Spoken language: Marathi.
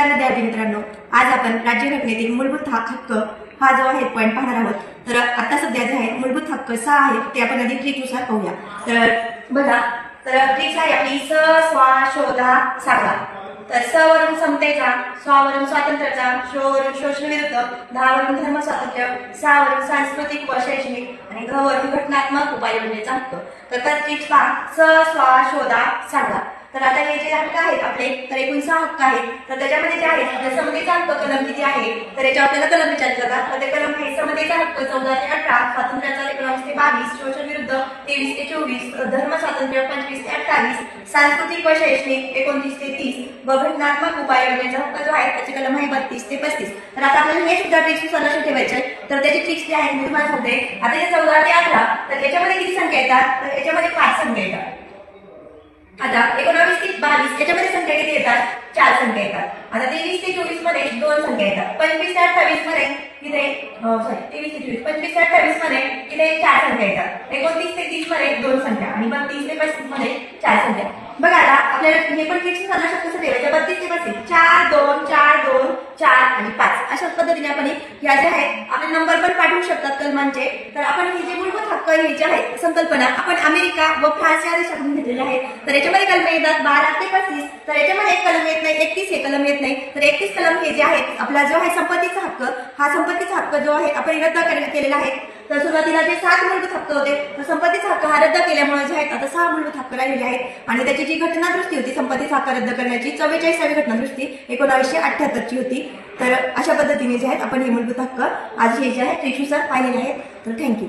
नमस्कार विद्यार्थी मित्रांनो, आज आपण राज्यघटनेतील मूलभूत हक्क हा जो आहे पॉइंट पाहणार आहोत। तर आता सध्या जे आहे मूलभूत हक्क 6 आहेत ते आपण आधी ट्रिकनुसार पाहूया। तर बघा, तर ट्रिक आहे आपली स स्वा शोधा सागा। तर स वरून समतेचा, स्वा वरून स्वातंत्र्याचा, शो वरून शोषण विरुद्ध, धा वरून धर्म स्वातंत्र्य, सा वरून सांस्कृतिक व शैक्षणिक आणि घ वरून घटनात्मक उपाययोजनेचा हक्क। तर ट्रिक पहा, स स्वा शोधा सागा। तर आता हे जे हक्क आहेत आपले, तर एकूण 6 हक्क आहेत। तर त्याच्यामध्ये जे आहे आपल्या समतेचा हक्क कलम किती आहे, तर याच्यावर आपल्याला कलम विचारले जातात। तर ते कलम आहे समतेचा हक्क 14 ते 18, स्वातंत्र्याचा 19 ते 22, शोषण विरुद्ध 23 ते 24, धर्म स्वातंत्र्य 25 ते 28, सांस्कृतिक व शैक्षणिक 29 ते 30 व घटनात्मक उपाययोजनेचा हक्क जो आहे त्याचे कलम आहे 32 ते 35। तर आता आपल्याला हे सुद्धा ट्रिक्स लक्षात ठेवायचे। तर त्याची ट्रिक्स जे आहेत मी तुम्हाला सांगते। आता हे 14 ते 18, तर याच्यामध्ये किती संख्या येतात, तर याच्यामध्ये 5 संख्या येतात। आता 19 ते 22 याच्यामध्ये संख्या किती येतात, 4 संख्या येतात। आता 23 ते 24 मध्ये 2 संख्या येतात। 25 ते 28 मध्ये इथे 23 ते 24, 25 ते 28 मध्ये इथे 4 संख्या येतात। 29 ते 30 मध्ये 2 संख्या आणि 32 ते 35 मध्ये 4 संख्या। बघा आता आपल्याला हे पण ट्रिक्स लक्षात कसं ठेवायचं, 32 ते 35 4 2 4 2 4 आणि 5 अशा पद्धतीने आपण या जे आहेत आपले नंबर पण पाठवू शकतात कलमांचे। तर आपण हे जे मूलभूत हक्क हे जे आहेत संकल्पना आपण अमेरिका व फ्रान्स या देशातून घेतलेले आहेत। तर याच्यामध्ये कलम येतात 12 ते 35, तर याच्यामध्ये एक कलम येत नाही, 31 हे कलम येत नाही। तर 31 कलम हे जे आहेत आपला जो आहे संपत्तीचा हक्क, हा संपत्तीचा हक्क जो आहे आपण रद्द केलेला आहे। तर सुरुवातीला जे 7 मूलभूत हक्क होते, तर संपत्तीचा हक्क हा रद्द केल्यामुळे जे आहेत आता 6 मूलभूत हक्क राहिलेले आहेत। आणि त्याची जी घटनादुरुस्ती होती संपत्तीचा हक्क रद्द करण्याची 44वी घटनादुरुस्ती 1978 ची होती। तर अशा पद्धतीने जे आहेत आपण हे मूलभूत हक्क आज हे जे आहे ट्रिकनुसार पाहिलेले आहेत। तर थँक्यू।